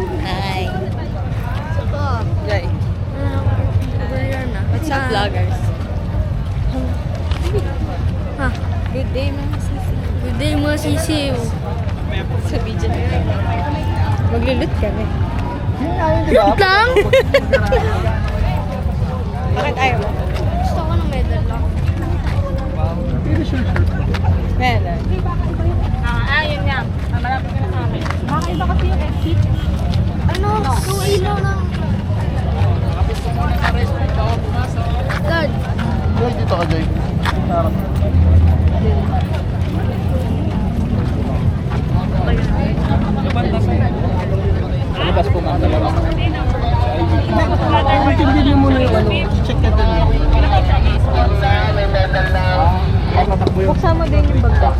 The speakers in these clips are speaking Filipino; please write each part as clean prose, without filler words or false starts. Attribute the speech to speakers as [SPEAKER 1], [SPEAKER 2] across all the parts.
[SPEAKER 1] Hi.
[SPEAKER 2] Jai. What's up, vloggers?
[SPEAKER 1] Ha?
[SPEAKER 2] Good day, mga sisi.
[SPEAKER 1] Good day mga sisiw.
[SPEAKER 2] Sa video na yun. Maglulot kami.
[SPEAKER 1] Look lang?
[SPEAKER 2] Bakit ayaw mo?
[SPEAKER 1] Gusto ko ng medal lang.
[SPEAKER 2] Meron.
[SPEAKER 3] Ayun nga. Malapit ka na sa akin. Makaiba kasi yung exit.
[SPEAKER 1] Ano? Yung ilaw ng... Dad.
[SPEAKER 4] Joy, dito ka, Joy. Harap. Labas po mga dalawa. Intindi mo muna yung ano. Check ka din.
[SPEAKER 2] Buksan mo din yung bagda.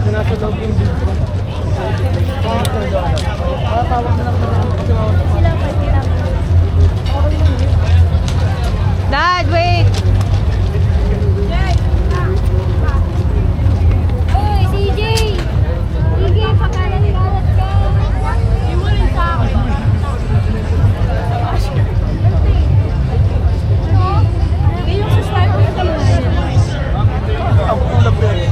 [SPEAKER 4] Nasa loob yung dito. Tawag na lang.
[SPEAKER 2] Dad, wait!
[SPEAKER 1] Oy, CJ! CJ, pakalat-kalat ka.
[SPEAKER 3] Iwalin sa akin. Yung sa start ko sa
[SPEAKER 4] Ang kulap na eh.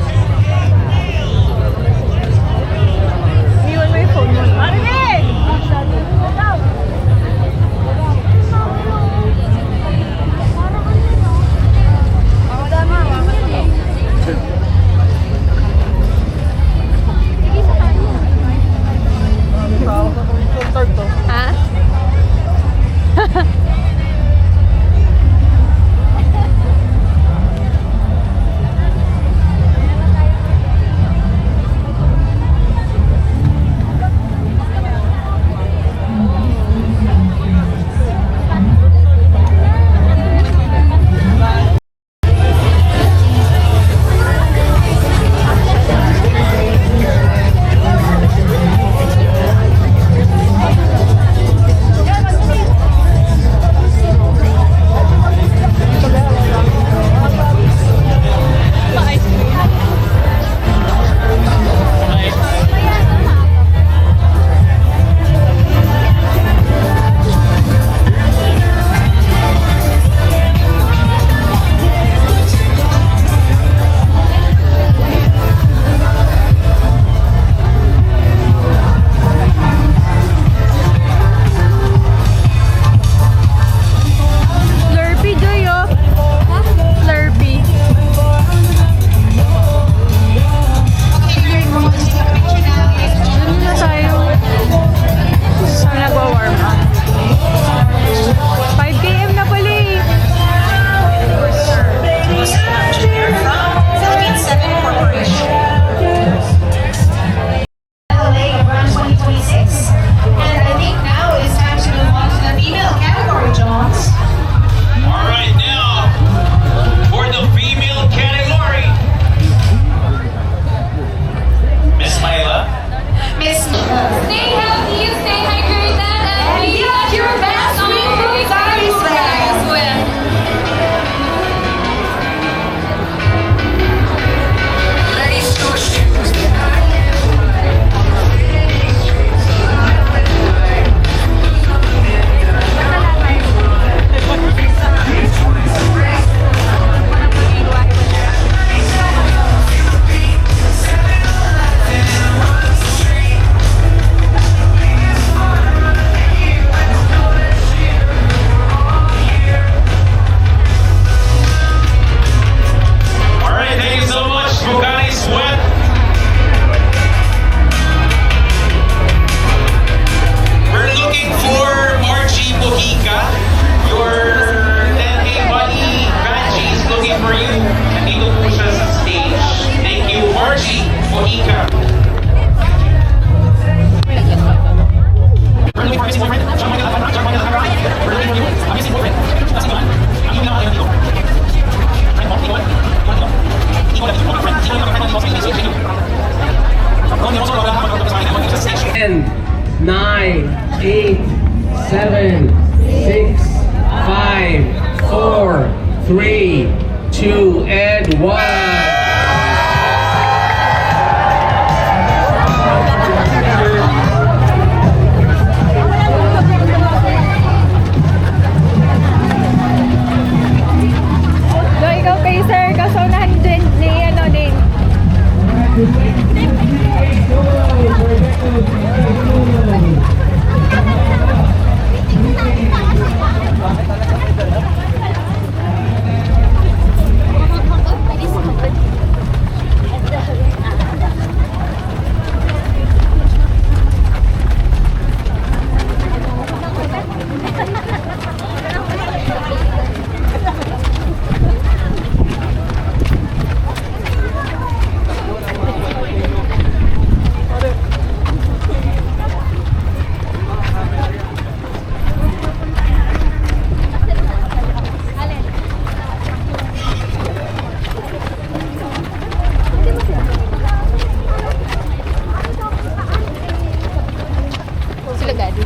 [SPEAKER 2] Sila daddy.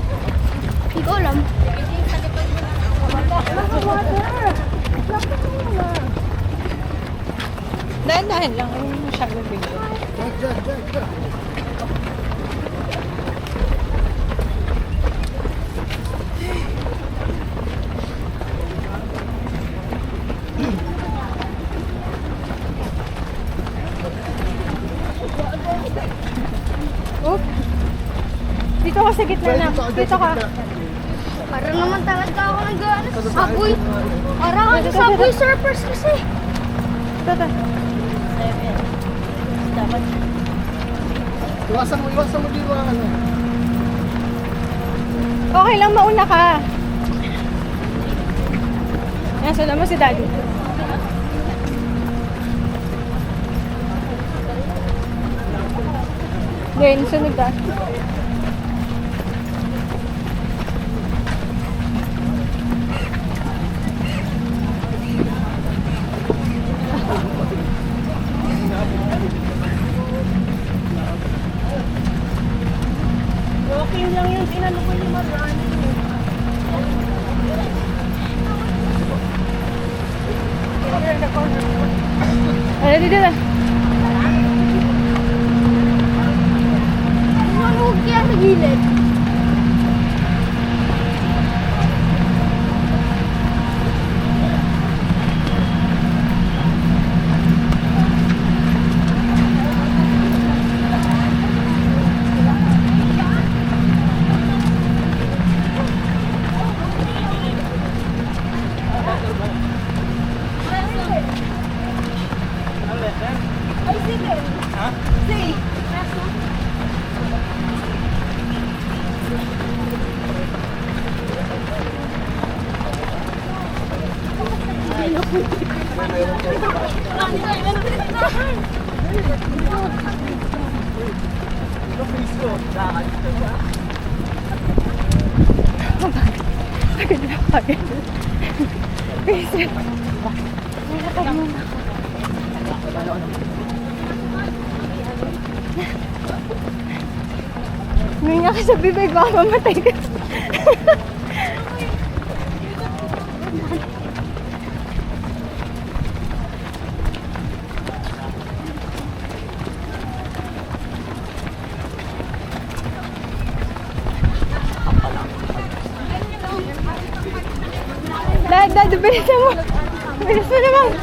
[SPEAKER 1] Hindi ko alam.
[SPEAKER 2] Dahan-dahan lang. Ay, masyadong bigyan. Oop. Dito ka sa gitna na. Dito ka.
[SPEAKER 1] Para naman talaga ako nag-ano sa Subway. Para ako sa Subway Surfers kasi.
[SPEAKER 2] Tata.
[SPEAKER 4] Iwasan mo dito ang ano.
[SPEAKER 2] Okay lang, mauna ka. Yan, sunod mo si daddy. Then, sunod ka.
[SPEAKER 3] Walking lang yun. Inano ko yung marami.
[SPEAKER 2] Ano, dito na.
[SPEAKER 1] Ano kaya sa gilid?
[SPEAKER 2] Pagod na pagod. Please. Ngayon nga ka sa bibig, baka mamatay ka. Dad, bilisan mo. Bilis mo naman.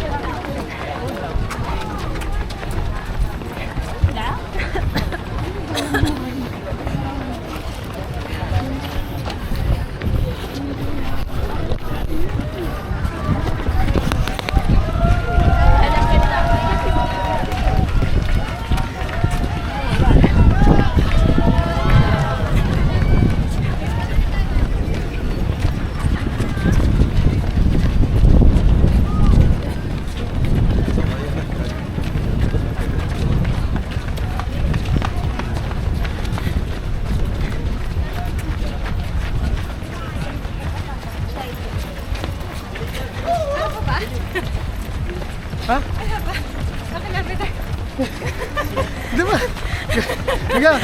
[SPEAKER 4] Ha? Di ba? Higa.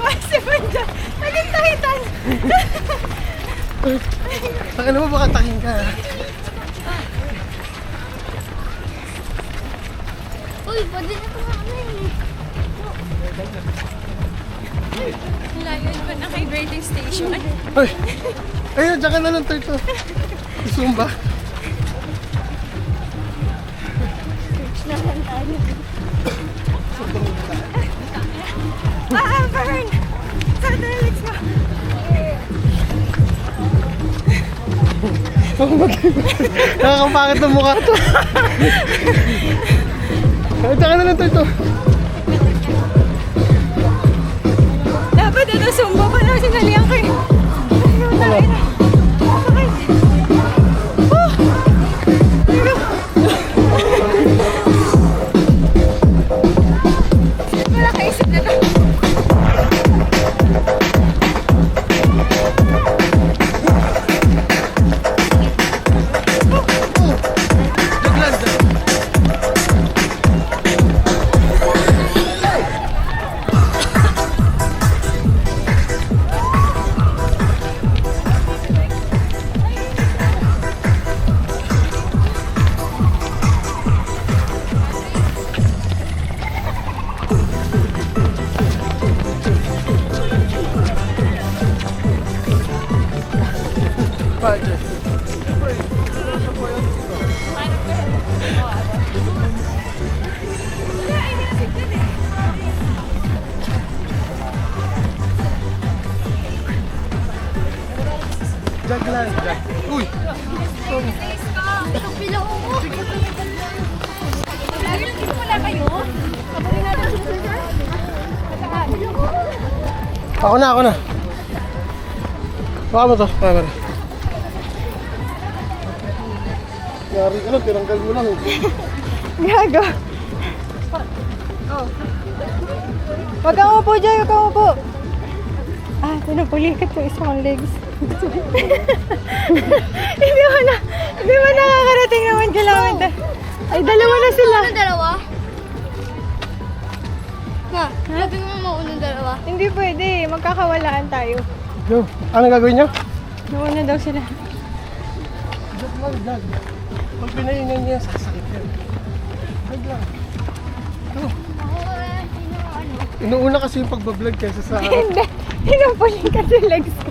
[SPEAKER 2] Kasi mo dyan. Naging tahitan.
[SPEAKER 4] Ano mo baka taking ka?
[SPEAKER 1] Uy, pwede na ito ano eh.
[SPEAKER 2] Layo ba na kay grading station?
[SPEAKER 4] Uy! Ayun, dyan ka na lang tayo. Zumba.
[SPEAKER 1] Naman tayo.
[SPEAKER 4] Nakakapangit ng mukha to. Tsaka na lang ito.
[SPEAKER 2] Dapat ito sumba pa na sinalihan ko eh. Ayun, tayo na. Sakit. Wala kaisip na lang.
[SPEAKER 4] Jagland. Uy!
[SPEAKER 1] Ito pila ko.
[SPEAKER 2] Lagi lang dito wala kayo. Kabuhin natin sila sir.
[SPEAKER 4] Ako na. Baka mo to, camera. Yari ka na, tinanggal mo lang.
[SPEAKER 2] Gago. Huwag kang upo dyan, huwag kang upo. Ah, pinupulikat ko isang legs. Hindi mo nakakarating naman kilometer. Ay, dalawa na sila.
[SPEAKER 1] Ano dalawa? Ma, sabi mo maunang dalawa.
[SPEAKER 2] Hindi pwede, magkakawalaan tayo.
[SPEAKER 4] Go. Ano gagawin niyo?
[SPEAKER 2] Nauna daw sila.
[SPEAKER 4] Jagland. Pag pinahingan niya, sasakit yan. Jagland.
[SPEAKER 1] Ako ano.
[SPEAKER 4] Inuuna kasi yung pagbablog kaysa sa...
[SPEAKER 2] Hindi, pinupulikat yung legs ko.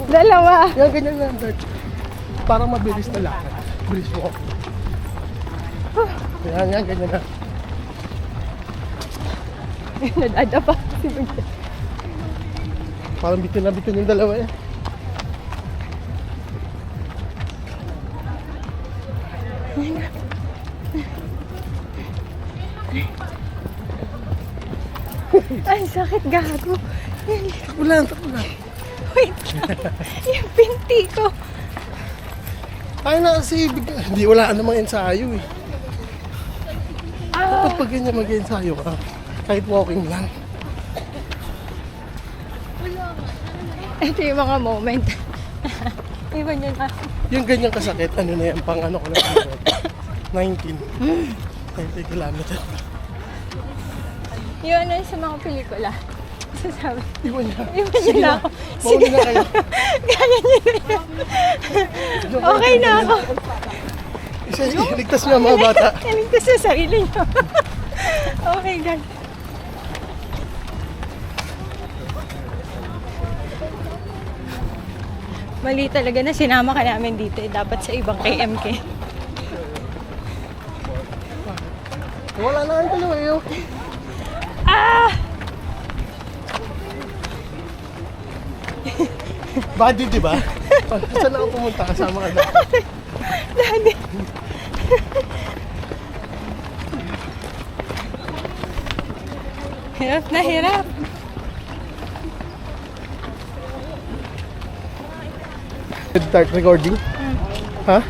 [SPEAKER 2] Dalawa.
[SPEAKER 4] Yan, ganyan lang, Dart. Parang mabilis na lakad. Bilis mo. Yan, ganyan na.
[SPEAKER 2] Nadada pa si Bugya.
[SPEAKER 4] Parang bitin na bitin yung dalawa eh.
[SPEAKER 2] Ay, sakit gago.
[SPEAKER 4] Tapulan.
[SPEAKER 2] Wait. Yung pinti ko.
[SPEAKER 4] Ay na kasi, hindi wala namang ensayo eh. Dapat pag ganyan mag-ensayo ka, kahit walking lang.
[SPEAKER 2] Ito yung mga moment. Iwan yun ah.
[SPEAKER 4] Yung ganyan kasakit, ano na yan, pang ano ko na 19 kilometer.
[SPEAKER 2] Yung ano sa mga pelikula. Sasabi.
[SPEAKER 4] Iwan niya.
[SPEAKER 2] Iwan niyo na ako.
[SPEAKER 4] Mauna na kayo.
[SPEAKER 2] Kaya niyo na yan. Okay na ako.
[SPEAKER 4] Isa, iligtas niyo ang mga bata.
[SPEAKER 2] Naligtas sa sarili niyo. Okay, God. Mali talaga na sinama ka namin dito. Dapat sa ibang KMK.
[SPEAKER 4] Wala na ang dalawa yun.
[SPEAKER 2] Ah!
[SPEAKER 4] Body, di ba? Saan ako pumunta? Kasama ka na.
[SPEAKER 2] Daddy. Hirap na hirap.
[SPEAKER 4] Start recording? Ha?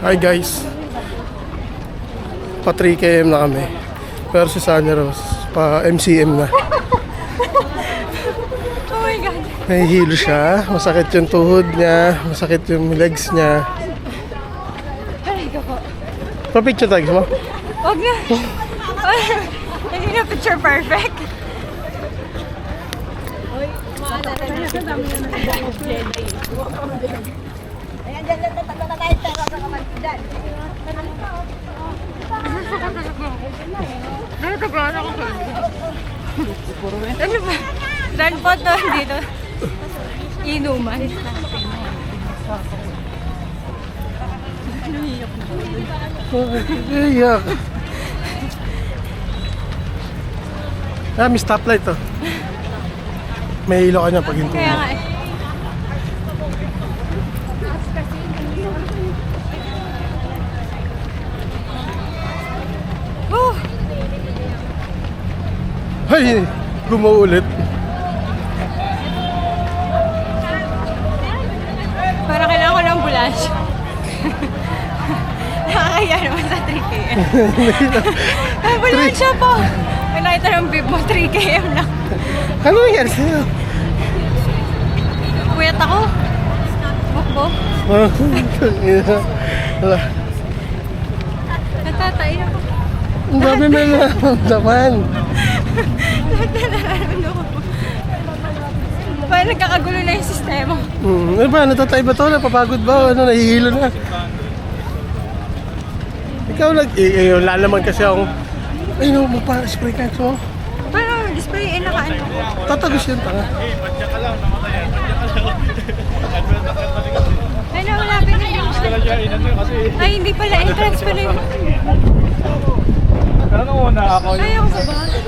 [SPEAKER 4] Hi guys. Pa 3 km na kami. Pero si Sunny Rose, pa MCM na.
[SPEAKER 2] Oh my God.
[SPEAKER 4] Nahihilo siya. Masakit yung tuhod niya. Masakit yung legs niya.
[SPEAKER 2] Aray ko po.
[SPEAKER 4] Pa-picture tayo mo?
[SPEAKER 2] Huwag na. Hindi na picture perfect. Ano ba? Dan po to dito. Inuman.
[SPEAKER 4] Iyak. Ah, may stoplight to. May ilaw ka niya pag hinto
[SPEAKER 2] Kaya
[SPEAKER 4] mo.
[SPEAKER 2] nga eh. Oh,
[SPEAKER 4] Ay, gumuulit.
[SPEAKER 2] parang kailangan ko ng ambulansya. Nakakaya naman sa 3km. Ambulansya po! May nakita ng bib mo, 3km lang.
[SPEAKER 4] Ano nangyari sa'yo?
[SPEAKER 2] Puyat ako. Bukbo.
[SPEAKER 4] Wala.
[SPEAKER 2] Natatain ako.
[SPEAKER 4] Ang dami na naman.
[SPEAKER 2] Parang nagkakagulo na yung sistema.
[SPEAKER 4] Ano ba? Natatay ba to? Napapagod ba? Ano, nahihilo na. Ikaw lalaman kasi akong ay no, magpa-spray ka mo.
[SPEAKER 2] Parang display, nakaano.
[SPEAKER 4] Tatagos yan, tanga.
[SPEAKER 2] Ay, nawalapin na yung ay, hindi pala. Entrance pala yun. Ay, ako sa bahay.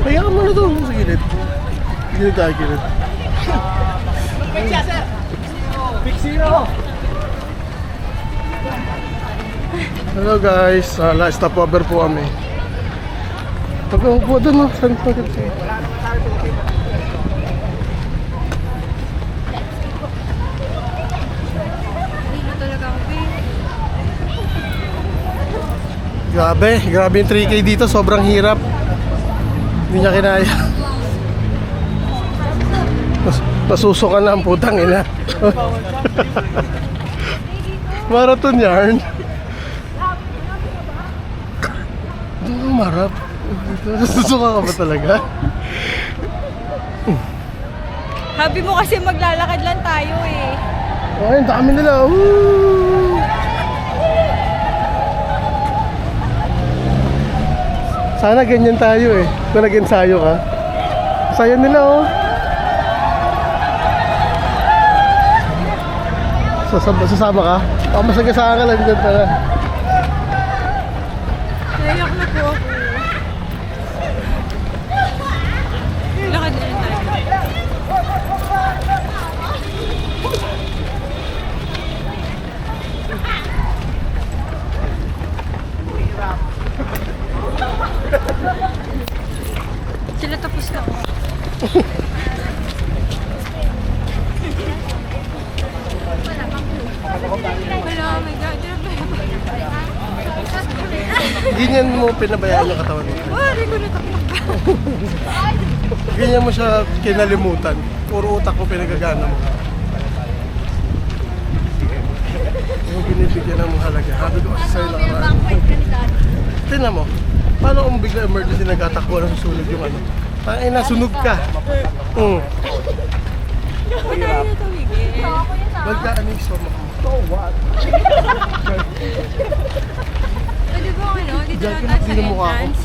[SPEAKER 4] Kaya ka muna doon sa gilid. Gilid tayo, gilid. Hello guys, last stopover po kami. Pag-upo doon, no? Saan po kasi?
[SPEAKER 2] Dito talaga ako, babe.
[SPEAKER 4] Grabe yung 3K dito, sobrang hirap. Hindi niya kinaya. Nasusukan na ang putang ina. Marathon yarn. Doon marap. Nasusuka ka ba talaga?
[SPEAKER 2] Habi mo kasi maglalakad lang tayo eh.
[SPEAKER 4] Ay, ang dami nila. Woo! Sana ganyan tayo eh. Kung nag-ensayo ka. Saya nila oh. Sasama ka? O masagasaan ka lang dyan tala.
[SPEAKER 2] Nayak na po ako. Lakad na lang tayo. Sila tapos ka. Wala, oh my God.
[SPEAKER 4] Ganyan mo pinabayaan yung katawan mo.
[SPEAKER 2] Wari ko na tapos.
[SPEAKER 4] Ganyan mo siya kinalimutan. Puro utak mo pinagagana mo. Yung binibigyan ng halaga. Habi ko kasi sa'yo nakaraan. Tingnan mo. Paano kung bigla emergency nagtatakbo na susunod yung ano? Ay, nasunog ka.
[SPEAKER 2] Ba't tayo na tumigil?
[SPEAKER 4] Magkaan yung stomach mo. So what?
[SPEAKER 2] Pwede ba ano? Dito
[SPEAKER 4] Diyan
[SPEAKER 2] na tayo sa
[SPEAKER 4] pinapili mo ako.
[SPEAKER 2] entrance.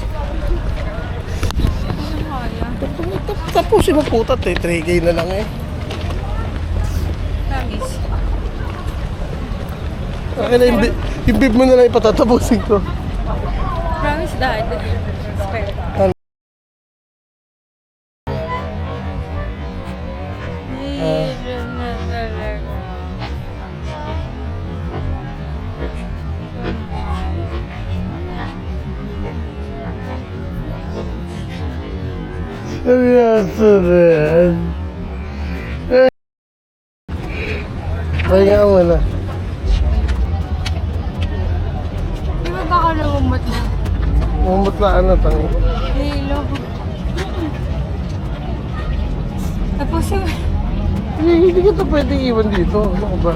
[SPEAKER 2] Ano kaya?
[SPEAKER 4] Tapusin mo putat eh. 3K na lang eh.
[SPEAKER 2] Promise.
[SPEAKER 4] Akin na yung bib mo na lang ipatatapusin ko.
[SPEAKER 2] Promise, Dad. Swear.
[SPEAKER 4] Pahinga mo na.
[SPEAKER 2] Di ba baka namumot na?
[SPEAKER 4] Mamutlaan na tangi.
[SPEAKER 2] Hilo. Tapos yung...
[SPEAKER 4] Hindi kita pwedeng iwan dito. Ano ka ba?